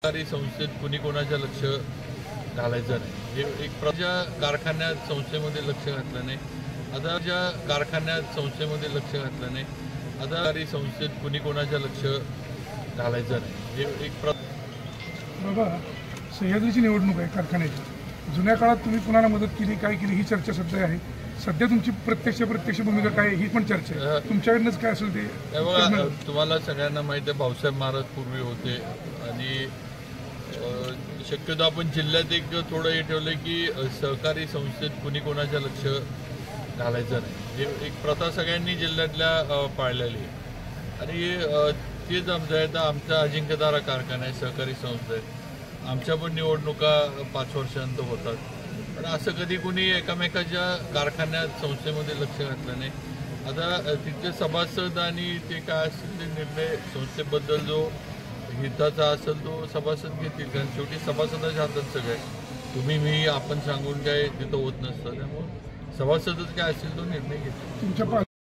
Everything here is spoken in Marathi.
सरकारी संस्थेत कुणी कोणाच्या लक्ष घालायचं नाही. हे एक ज्या कारखान्यात संस्थेमध्ये लक्ष घातलं नाही, आता ज्या कारखान्यात संस्थेमध्ये लक्ष घातलं नाही, आता सरकारी संस्थेत कुणी कोणाच्या लक्ष घालायचं नाही. हे एक बाबा, सह्याद्रीची निवडणूक आहे कारखान्याची. जुन्या काळात तुम्ही कुणाला मदत केली, काय केली, ही चर्चा सध्या आहे. सध्या तुमची प्रत्यक्ष भूमिका काय, ही पण चर्चा आहे. तुमच्याकडनंच काय असेल ते. बघा, तुम्हाला सगळ्यांना माहिती आहे, भाऊसाहेब महाराज पूर्वी होते आणि शक्यतो आपण जिल्ह्यात एक थोडं हे ठेवलं की सहकारी संस्थेत कुणी कोणाच्या लक्ष घालायचं नाही. हे एक प्रथा सगळ्यांनी जिल्ह्यातल्या पाळलेली आहे आणि तेच आमचा अजिंक्यतारा कारखाना आहे, सहकारी संस्था आहे. आमच्या पण निवडणुका 5 वर्षांत होतात, पण असं कधी कुणी एकामेकाच्या कारखान्यात संस्थेमध्ये लक्ष घातलं नाही. आता तिथले सभासद आणि ते काय असेल ते निर्णय संस्थेबद्दल जो हिताचा असेल तो सभासद घेतील, कारण शेवटी सभासदाच्या हातात सगळं आहे. तुम्ही मी आपण सांगून काय तिथं होत नसतं, त्यामुळे सभासदच काय असेल तो निर्णय घेतील.